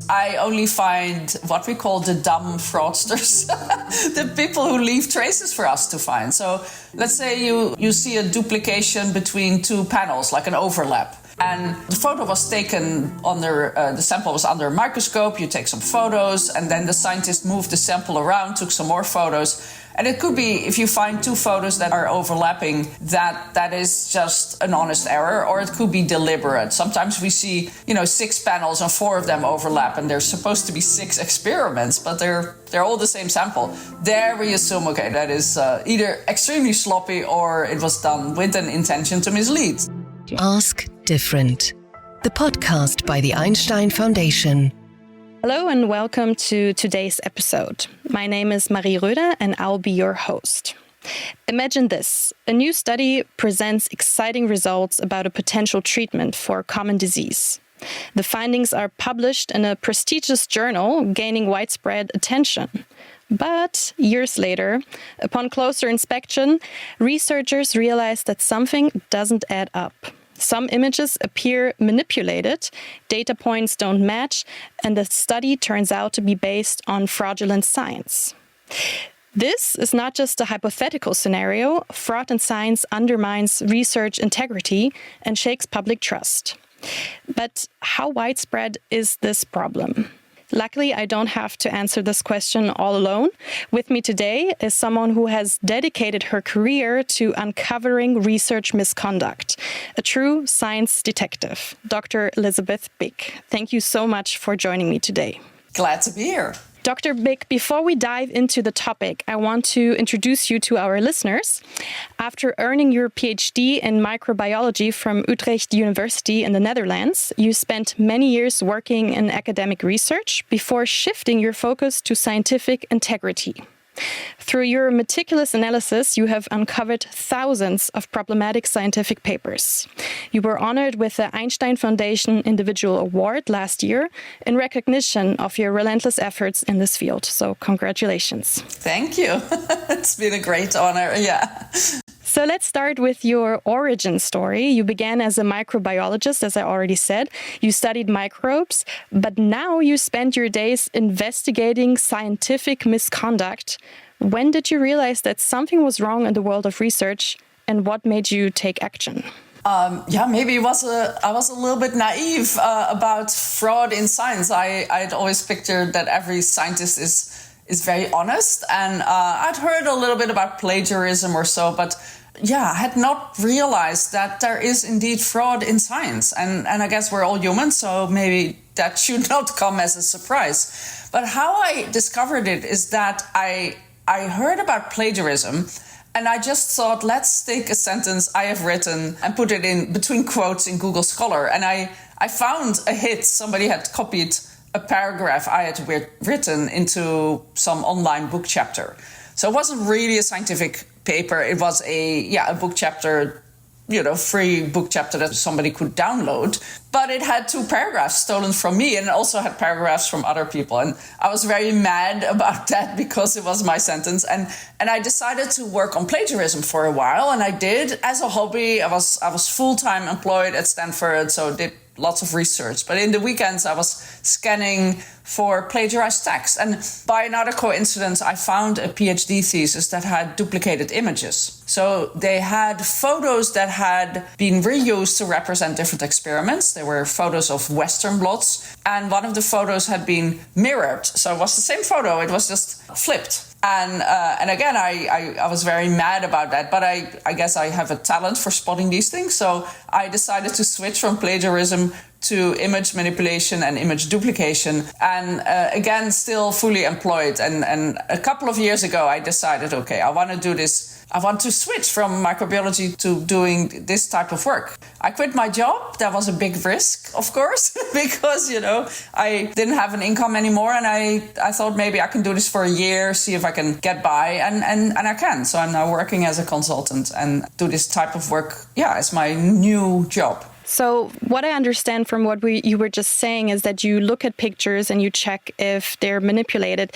I only find what we call the dumb fraudsters, the people who leave traces for us to find. So let's say you see a duplication between two panels, like an overlap. And the photo was taken the sample was under a microscope. You take some photos, and then the scientist moved the sample around, took some more photos. And it could be, if you find two photos that are overlapping, that is just an honest error, or it could be deliberate. Sometimes we see, 6 panels and 4 of them overlap, and there's supposed to be 6 experiments, but they're all the same sample. There we assume, okay, that is either extremely sloppy or it was done with an intention to mislead. Ask Different, the podcast by the Einstein Foundation. Hello and welcome to today's episode. My name is Marie Röder and I'll be your host. Imagine this. A new study presents exciting results about a potential treatment for a common disease. The findings are published in a prestigious journal, gaining widespread attention. But years later, upon closer inspection, researchers realize that something doesn't add up. Some images appear manipulated, data points don't match, and the study turns out to be based on fraudulent science. This is not just a hypothetical scenario. Fraud in science undermines research integrity and shakes public trust. But how widespread is this problem? Luckily, I don't have to answer this question all alone. With me today is someone who has dedicated her career to uncovering research misconduct, a true science detective, Dr. Elisabeth Bik. Thank you so much for joining me today. Glad to be here. Dr. Bik, before we dive into the topic, I want to introduce you to our listeners. After earning your PhD in microbiology from Utrecht University in the Netherlands, you spent many years working in academic research before shifting your focus to scientific integrity. Through your meticulous analysis, you have uncovered thousands of problematic scientific papers. You were honored with the Einstein Foundation Individual Award last year in recognition of your relentless efforts in this field. So congratulations. Thank you. It's been a great honor. Yeah. So let's start with your origin story. You began as a microbiologist, as I already said. You studied microbes, but now you spend your days investigating scientific misconduct. When did you realize that something was wrong in the world of research, and what made you take action? Maybe I was a little bit naive about fraud in science. I'd always pictured that every scientist is very honest, and I'd heard a little bit about plagiarism or so, but I had not realized that there is indeed fraud in science. And I guess we're all human, so maybe that should not come as a surprise. But how I discovered it is that I heard about plagiarism, and I just thought, let's take a sentence I have written and put it in between quotes in Google Scholar. And I found a hit. Somebody had copied a paragraph I had written into some online book chapter. So it wasn't really a scientific paper. It was a book chapter, free book chapter that somebody could download. But it had 2 paragraphs stolen from me, and it also had paragraphs from other people. And I was very mad about that because it was my sentence. And I decided to work on plagiarism for a while, and I did as a hobby. I was full-time employed at Stanford, so did lots of research. But in the weekends, I was scanning for plagiarized text. And by another coincidence, I found a PhD thesis that had duplicated images. So they had photos that had been reused to represent different experiments. There were photos of Western blots, and one of the photos had been mirrored. So it was the same photo, it was just flipped. And again, I was very mad about that, but I guess I have a talent for spotting these things. So I decided to switch from plagiarism to image manipulation and image duplication. And again, still fully employed. And a couple of years ago, I decided, okay, I want to do this. I want to switch from microbiology to doing this type of work. I quit my job. That was a big risk, of course, because, I didn't have an income anymore. And I thought maybe I can do this for a year, see if I can get by. And I can. So I'm now working as a consultant and do this type of work, as my new job. So what I understand from what you were just saying is that you look at pictures and you check if they're manipulated.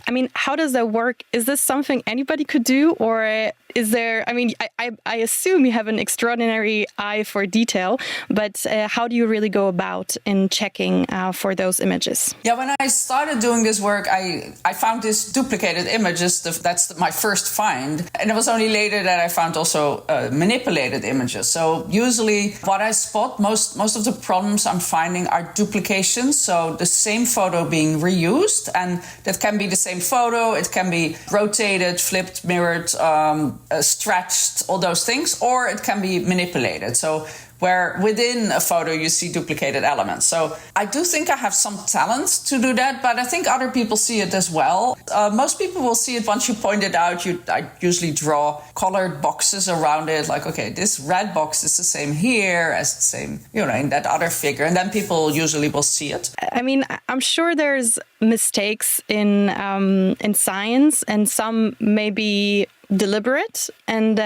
I mean, how does that work? Is this something anybody could do, or is there, I mean, I assume you have an extraordinary eye for detail, but how do you really go about in checking for those images? Yeah, when I started doing this work, I found this duplicated images. That's my first find. And it was only later that I found also manipulated images. So usually what I spot, most of the problems I'm finding are duplications. So the same photo being reused, and that can be the same photo. It can be rotated, flipped, mirrored, stretched, all those things, or it can be manipulated. So where within a photo you see duplicated elements. So I do think I have some talent to do that, but I think other people see it as well. Most people will see it once you point it out. I usually draw colored boxes around it, like, okay, this red box is the same here as the same, in that other figure. And then people usually will see it. I mean, I'm sure there's mistakes in science, and some may be deliberate, and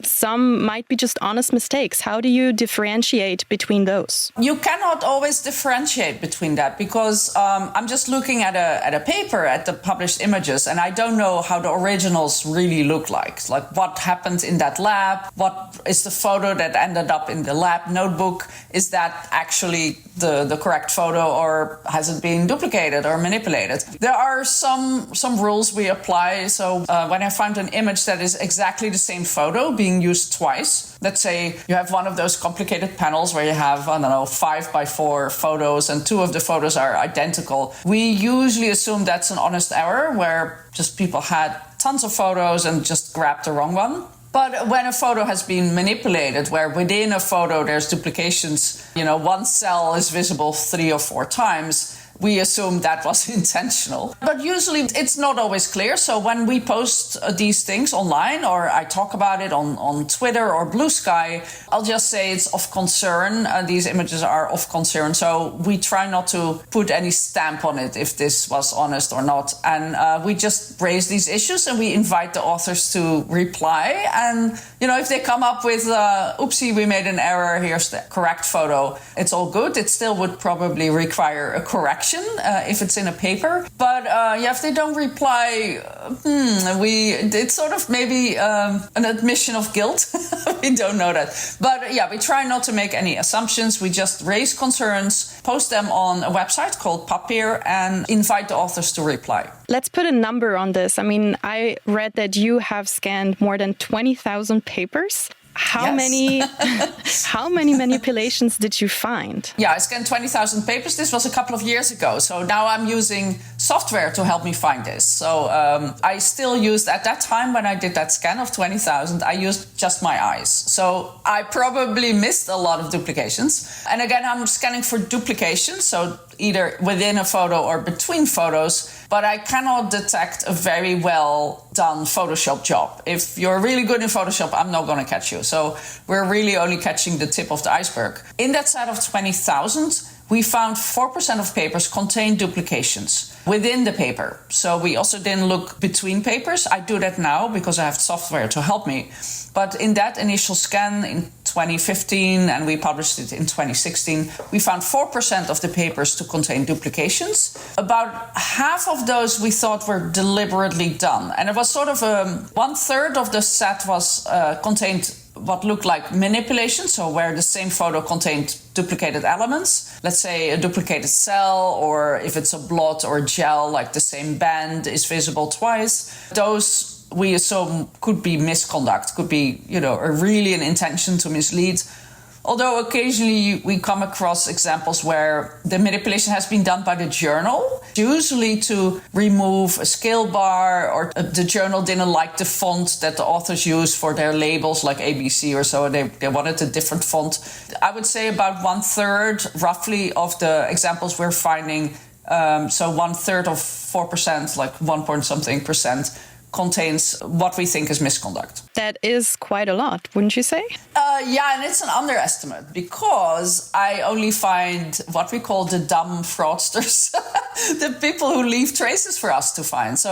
some might be just honest mistakes. How do you differentiate between those? You cannot always differentiate between that, because I'm just looking at a paper, at the published images, and I don't know how the originals really look like. Like, what happened in that lab? What is the photo that ended up in the lab notebook? Is that actually the correct photo, or has it been duplicated or manipulated? There are some rules we apply. So when I find an image that is exactly the same photo being used twice, let's say you have one of those complicated panels where you have, 5x4 photos and two of the photos are identical, we usually assume that's an honest error where just people had tons of photos and just grabbed the wrong one. But when a photo has been manipulated, where within a photo there's duplications, one cell is visible 3 or 4 times, we assume that was intentional. But usually it's not always clear. So when we post these things online, or I talk about it on Twitter or Blue Sky, I'll just say it's of concern. These images are of concern. So we try not to put any stamp on it if this was honest or not. And we just raise these issues and we invite the authors to reply. And, if they come up with, oopsie, we made an error, here's the correct photo, it's all good. It still would probably require a correction if it's in a paper. But if they don't reply, it's sort of maybe an admission of guilt. We don't know that. But we try not to make any assumptions. We just raise concerns, post them on a website called Papier, and invite the authors to reply. Let's put a number on this. I mean, I read that you have scanned more than 20,000 papers. How many manipulations did you find? Yeah, I scanned 20,000 papers. This was a couple of years ago. So now I'm using software to help me find this. So I still used, at that time when I did that scan of 20,000, I used just my eyes. So I probably missed a lot of duplications. And again, I'm scanning for duplications, so either within a photo or between photos, but I cannot detect a very well done Photoshop job. If you're really good in Photoshop, I'm not going to catch you. So we're really only catching the tip of the iceberg. In that set of 20,000, we found 4% of papers contain duplications within the paper. So we also didn't look between papers. I do that now because I have software to help me. But in that initial scan in 2015, and we published it in 2016, we found 4% of the papers to contain duplications. About half of those we thought were deliberately done. And it was sort of 1/3 of the set was contained what looked like manipulation, so where the same photo contained duplicated elements. Let's say a duplicated cell, or if it's a blot or gel, like the same band is visible twice. Those we assume could be misconduct, could be, really an intention to mislead. Although occasionally we come across examples where the manipulation has been done by the journal, usually to remove a scale bar, or the journal didn't like the font that the authors use for their labels, like ABC or so, they wanted a different font. I would say about 1/3 roughly of the examples we're finding, so 1/3 of 4%, like 1 point something percent, contains what we think is misconduct. That is quite a lot, wouldn't you say? And it's an underestimate, because I only find what we call the dumb fraudsters, the people who leave traces for us to find. So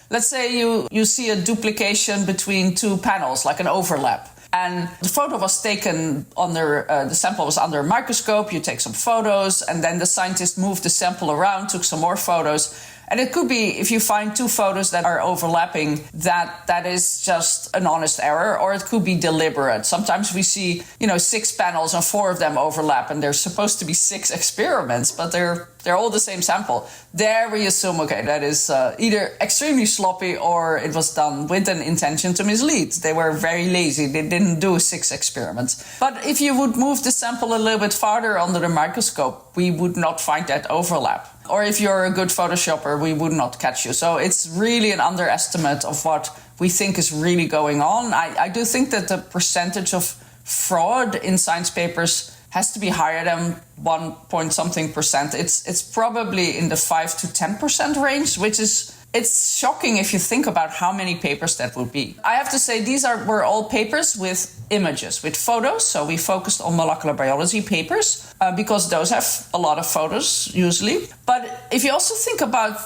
let's say you see a duplication between two panels, like an overlap. And the photo was taken the sample was under a microscope. You take some photos, and then the scientist moved the sample around, took some more photos. And it could be, if you find two photos that are overlapping, that is just an honest error, or it could be deliberate. Sometimes we see, 6 panels and 4 of them overlap, and there's supposed to be 6 experiments, but they're all the same sample. There we assume, okay, that is either extremely sloppy or it was done with an intention to mislead. They were very lazy. They didn't do 6 experiments. But if you would move the sample a little bit farther under the microscope, we would not find that overlap. Or if you're a good Photoshopper, we would not catch you. So it's really an underestimate of what we think is really going on. I do think that the percentage of fraud in science papers has to be higher than 1.something%. It's probably in the 5 to 10% range, which is, it's shocking if you think about how many papers that would be. I have to say, were all papers with images, with photos. So we focused on molecular biology papers because those have a lot of photos usually. But if you also think about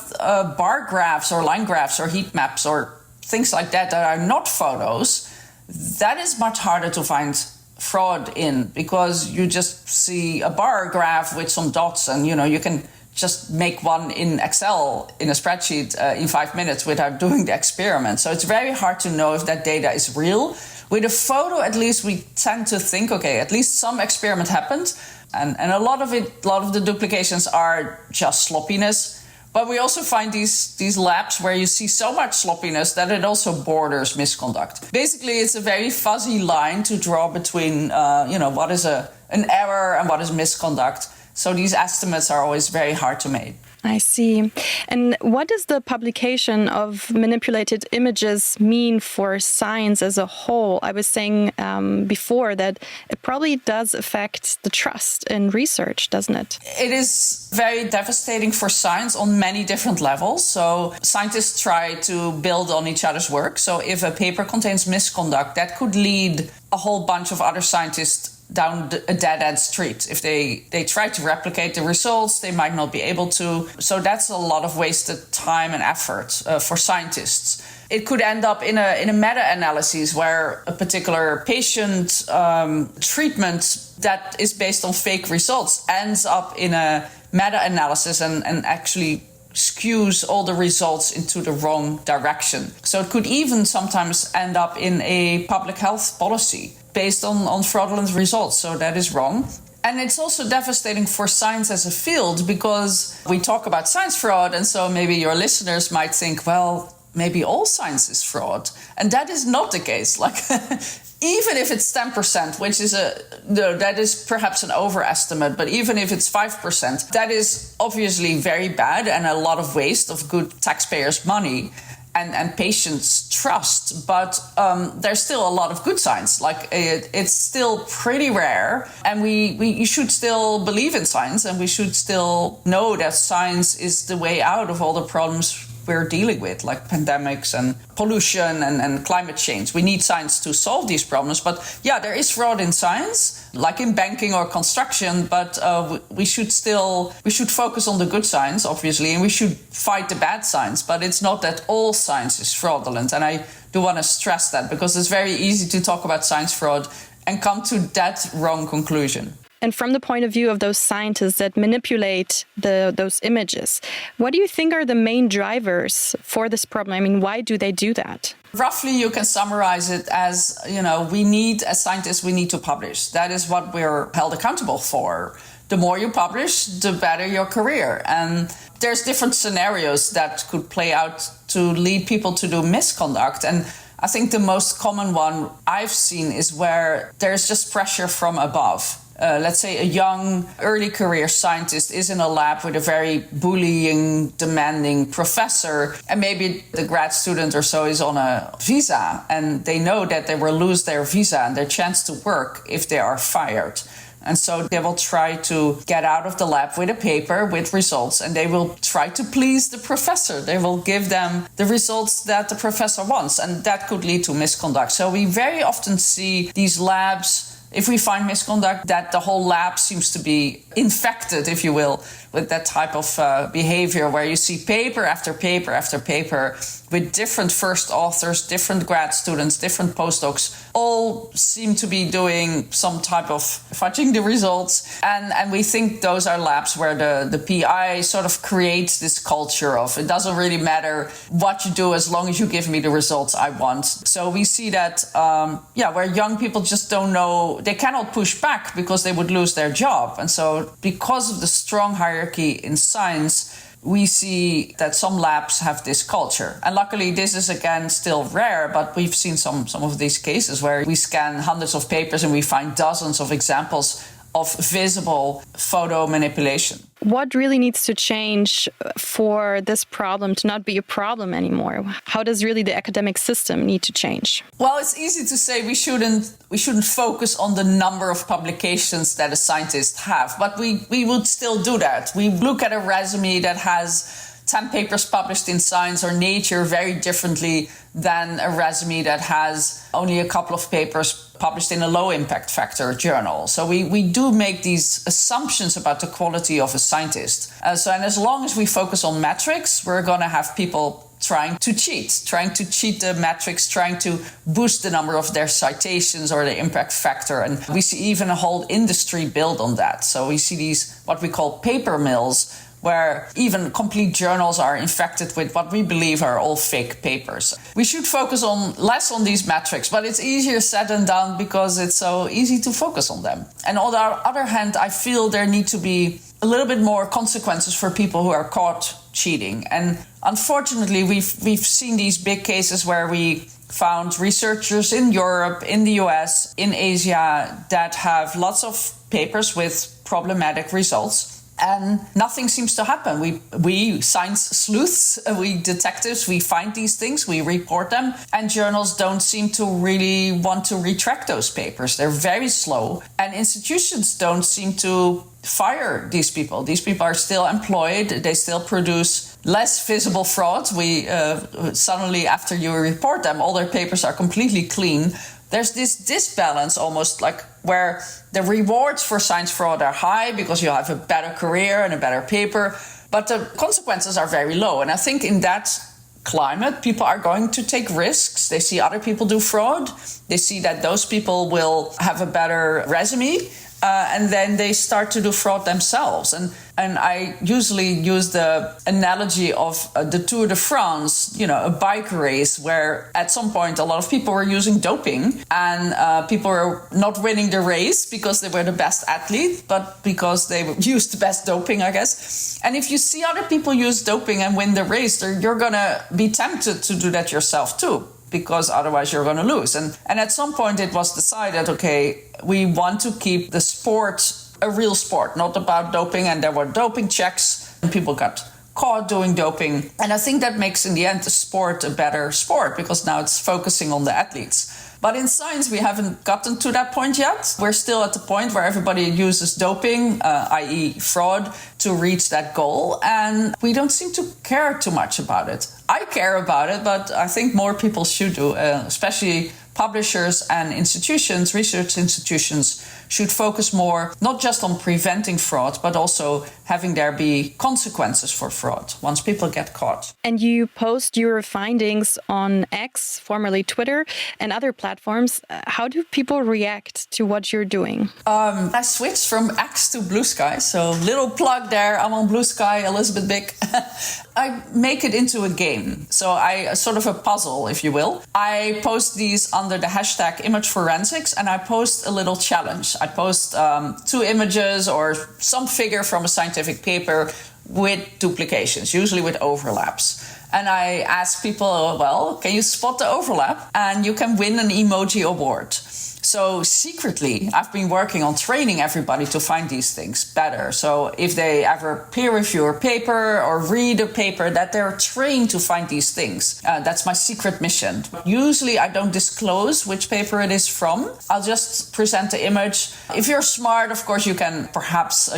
bar graphs or line graphs or heat maps or things like that are not photos, that is much harder to find fraud in, because you just see a bar graph with some dots and you can just make one in Excel in a spreadsheet in 5 minutes without doing the experiment. So it's very hard to know if that data is real. With a photo, at least we tend to think, okay, at least some experiment happened, and a lot of the duplications are just sloppiness. But we also find these labs where you see so much sloppiness that it also borders misconduct. Basically, it's a very fuzzy line to draw between, what is an error and what is misconduct. So these estimates are always very hard to make. I see. And what does the publication of manipulated images mean for science as a whole? I was saying before that it probably does affect the trust in research, doesn't it? It is very devastating for science on many different levels. So scientists try to build on each other's work. So if a paper contains misconduct, that could lead a whole bunch of other scientists down a dead-end street. If they try to replicate the results, they might not be able to. So that's a lot of wasted time and effort for scientists. It could end up in a meta-analysis where a particular patient treatment that is based on fake results ends up in a meta-analysis and actually skews all the results into the wrong direction. So it could even sometimes end up in a public health policy based on fraudulent results. So that is wrong. And it's also devastating for science as a field, because we talk about science fraud, and so maybe your listeners might think, well, maybe all science is fraud. And that is not the case. Like, even if it's 10%, which is that is perhaps an overestimate, but even if it's 5%, that is obviously very bad and a lot of waste of good taxpayers' money and patients' trust. But there's still a lot of good science. Like, it's still pretty rare, and we should still believe in science, and we should still know that science is the way out of all the problems we're dealing with, like pandemics and pollution and climate change. We need science to solve these problems. But yeah, there is fraud in science, like in banking or construction, but we should focus on the good science, obviously, and we should fight the bad science. But it's not that all science is fraudulent. And I do want to stress that, because it's very easy to talk about science fraud and come to that wrong conclusion. And from the point of view of those scientists that manipulate those images, what do you think are the main drivers for this problem? I mean, why do they do that? Roughly, you can summarize it as, as scientists, we need to publish. That is what we're held accountable for. The more you publish, the better your career. And there's different scenarios that could play out to lead people to do misconduct. And I think the most common one I've seen is where there's just pressure from above. Let's say a young, early career scientist is in a lab with a very bullying, demanding professor, and maybe the grad student or so is on a visa, and they know that they will lose their visa and their chance to work if they are fired. And so they will try to get out of the lab with a paper with results, and they will try to please the professor. They will give them the results that the professor wants, and that could lead to misconduct. So we very often see these labs, if we find misconduct, that the whole lab seems to be infected, if you will, with that type of behavior, where you see paper after paper after paper with different first authors, different grad students, different postdocs, all seem to be doing some type of fudging the results. And we think those are labs where the PI sort of creates this culture of it doesn't really matter what you do as long as you give me the results I want. So we see that, where young people just don't know, they cannot push back because they would lose their job. And so because of the strong hierarchy in science, we see that some labs have this culture. And luckily, this is, again, still rare, but we've seen some of these cases where we scan hundreds of papers and we find dozens of examples of visible photo manipulation. What really needs to change for this problem to not be a problem anymore? How does really the academic system need to change? Well, it's easy to say we shouldn't focus on the number of publications that a scientist have, but we would still do that. We look at a resume that has 10 papers published in Science or Nature very differently than a resume that has only a couple of papers published in a low impact factor journal. So we do make these assumptions about the quality of a scientist. And as long as we focus on metrics, we're going to have people trying to cheat the metrics, trying to boost the number of their citations or the impact factor. And we see even a whole industry built on that. So we see these, what we call paper mills, where even complete journals are infected with what we believe are all fake papers. We should focus less on these metrics, but it's easier said than done because it's so easy to focus on them. And on the other hand, I feel there need to be a little bit more consequences for people who are caught cheating. And unfortunately, we've seen these big cases where we found researchers in Europe, in the US, in Asia that have lots of papers with problematic results. And nothing seems to happen. We science sleuths, we detectives, we find these things, we report them, and journals don't seem to really want to retract those papers. They're very slow, and institutions don't seem to fire these people. These people are still employed. They still produce less visible fraud. Suddenly, after you report them, all their papers are completely clean. There's this disbalance almost like where the rewards for science fraud are high because you have a better career and a better paper, but the consequences are very low. And I think in that climate, people are going to take risks. They see other people do fraud. They see that those people will have a better resume. And then they start to do fraud themselves. And I usually use the analogy of the Tour de France, a bike race where at some point a lot of people were using doping and people were not winning the race because they were the best athlete, but because they used the best doping, I guess. And if you see other people use doping and win the race, you're going to be tempted to do that yourself too, because otherwise you're going to lose. And at some point it was decided, okay, we want to keep the sport a real sport, not about doping. And there were doping checks and people got caught doing doping. And I think that makes, in the end, the sport a better sport because now it's focusing on the athletes. But in science, we haven't gotten to that point yet. We're still at the point where everybody uses doping, i.e. fraud, to reach that goal. And we don't seem to care too much about it. I care about it, but I think more people should do, especially publishers and institutions, research institutions, should focus more not just on preventing fraud, but also having there be consequences for fraud once people get caught. And you post your findings on X, formerly Twitter, and other platforms. How do people react to what you're doing? I switched from X to Blue Sky, so little plug there. I'm on Blue Sky, Elisabeth Bik. I make it into a game, so I sort of a puzzle, if you will. I post these under the hashtag image forensics, and I post a little challenge. I post 2 images or some figure from a scientific paper with duplications, usually with overlaps. And I ask people, well, can you spot the overlap? And you can win an emoji award. So secretly, I've been working on training everybody to find these things better. So if they ever peer review a paper or read a paper, that they're trained to find these things. That's my secret mission. Usually I don't disclose which paper it is from. I'll just present the image. If you're smart, of course, you can perhaps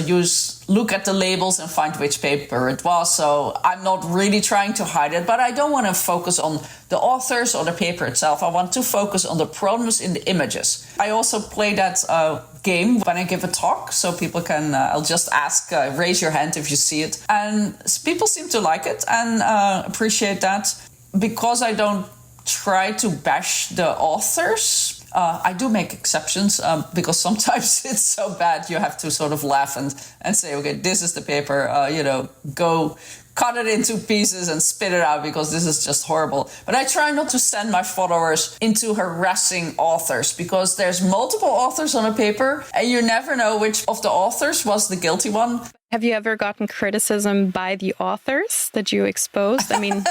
look at the labels and find which paper it was. So I'm not really trying to hide it, but I don't want to focus on the authors or the paper itself. I want to focus on the problems in the images. I also play that game when I give a talk, so people can, I'll just ask, raise your hand if you see it. And people seem to like it and appreciate that. because I don't try to bash the authors. I do make exceptions because sometimes it's so bad you have to sort of laugh and say, okay, this is the paper, go cut it into pieces and spit it out because this is just horrible. But I try not to send my followers into harassing authors because there's multiple authors on a paper and you never know which of the authors was the guilty one. Have you ever gotten criticism by the authors that you exposed? I mean,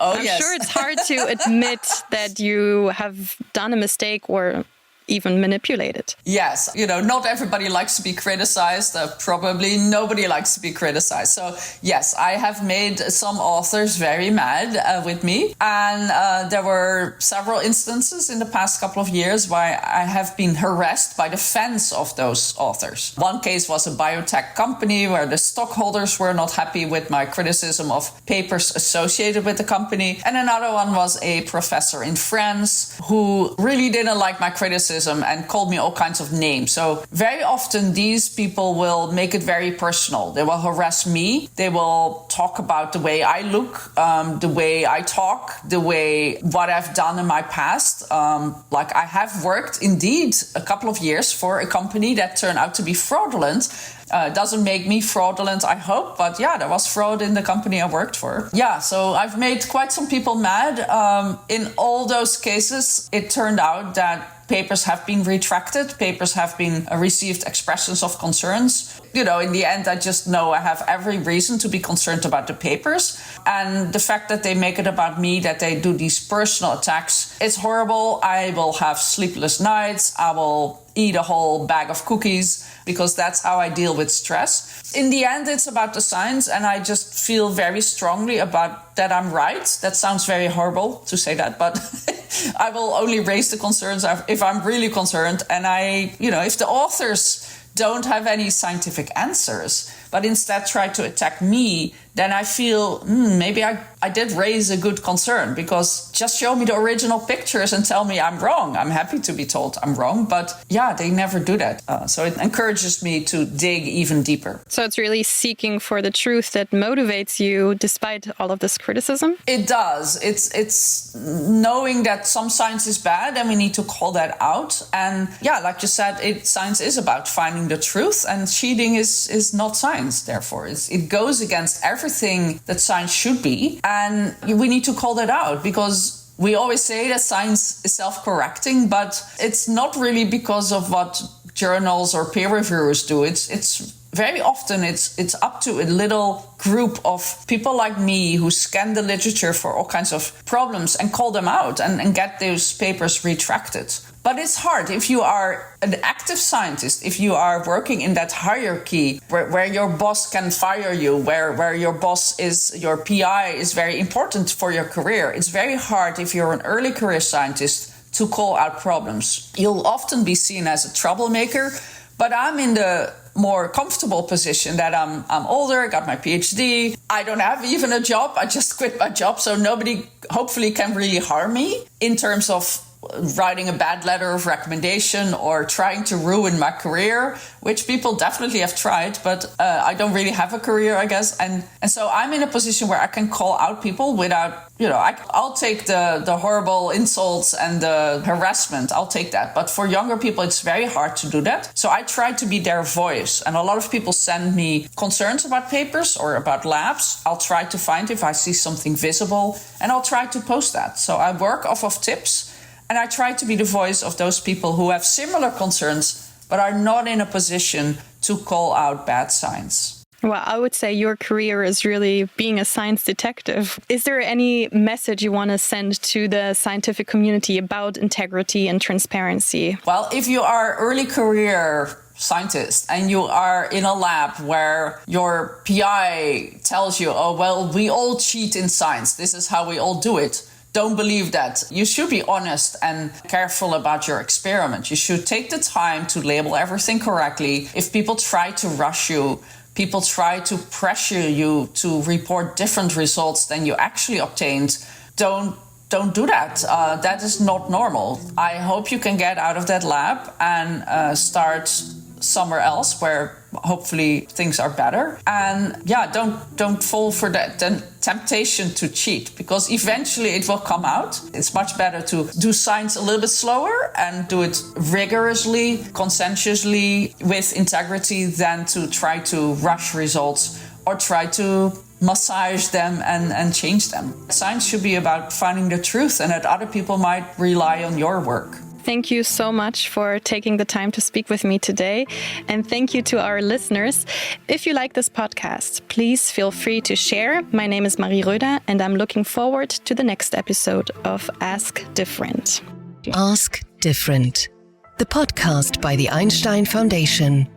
I'm sure it's hard to admit that you have done a mistake or even manipulated. Yes, not everybody likes to be criticized. Probably nobody likes to be criticized. So yes, I have made some authors very mad with me. And there were several instances in the past couple of years where I have been harassed by the fans of those authors. One case was a biotech company where the stockholders were not happy with my criticism of papers associated with the company. And another one was a professor in France who really didn't like my criticism and called me all kinds of names. So very often these people will make it very personal. They will harass me. They will talk about the way I look, the way I talk, what I've done in my past. Like I have worked indeed a couple of years for a company that turned out to be fraudulent. Doesn't make me fraudulent, I hope, but yeah, there was fraud in the company I worked for. Yeah, so I've made quite some people mad. In all those cases, it turned out that papers have been retracted, papers have been received expressions of concerns. In the end, I just know I have every reason to be concerned about the papers. And the fact that they make it about me, that they do these personal attacks, it's horrible. I will have sleepless nights. I will eat a whole bag of cookies because that's how I deal with stress. In the end, it's about the science, and I just feel very strongly about that I'm right. That sounds very horrible to say that, but I will only raise the concerns if I'm really concerned. And if the authors don't have any scientific answers, but instead try to attack me, then I feel maybe I did raise a good concern, because just show me the original pictures and tell me I'm wrong. I'm happy to be told I'm wrong, but yeah, they never do that. So it encourages me to dig even deeper. So it's really seeking for the truth that motivates you despite all of this criticism? It does. It's knowing that some science is bad and we need to call that out. And yeah, like you said, science is about finding the truth, and cheating is not science. Therefore, it goes against everything that science should be, and we need to call that out, because we always say that science is self-correcting, but it's not really because of what journals or peer reviewers do. It's very often it's up to a little group of people like me who scan the literature for all kinds of problems and call them out and get those papers retracted. But it's hard if you are an active scientist, if you are working in that hierarchy where your boss can fire you, where your boss your PI is very important for your career. It's very hard if you're an early career scientist to call out problems. You'll often be seen as a troublemaker, but I'm in the more comfortable position that I'm older, I got my PhD, I don't have even a job, I just quit my job, so nobody hopefully can really harm me in terms of writing a bad letter of recommendation or trying to ruin my career, which people definitely have tried, but I don't really have a career, I guess. And so I'm in a position where I can call out people without, I'll take the horrible insults and the harassment. I'll take that. But for younger people, it's very hard to do that. So I try to be their voice. And a lot of people send me concerns about papers or about labs. I'll try to find if I see something visible, and I'll try to post that. So I work off of tips. And I try to be the voice of those people who have similar concerns, but are not in a position to call out bad science. Well, I would say your career is really being a science detective. Is there any message you want to send to the scientific community about integrity and transparency? Well, if you are early career scientist and you are in a lab where your PI tells you, oh, well, we all cheat in science. This is how we all do it. Don't believe that. You should be honest and careful about your experiment. You should take the time to label everything correctly. If people try to rush you, people try to pressure you to report different results than you actually obtained, don't do that. That is not normal. I hope you can get out of that lab and start somewhere else where hopefully things are better. And yeah, don't fall for that temptation to cheat, because eventually it will come out. It's much better to do science a little bit slower and do it rigorously, conscientiously, with integrity, than to try to rush results or try to massage them and change them. Science should be about finding the truth, and that other people might rely on your work. Thank you so much for taking the time to speak with me today. And thank you to our listeners. If you like this podcast, please feel free to share. My name is Marie Röder, and I'm looking forward to the next episode of Ask Different. Ask Different, the podcast by the Einstein Foundation.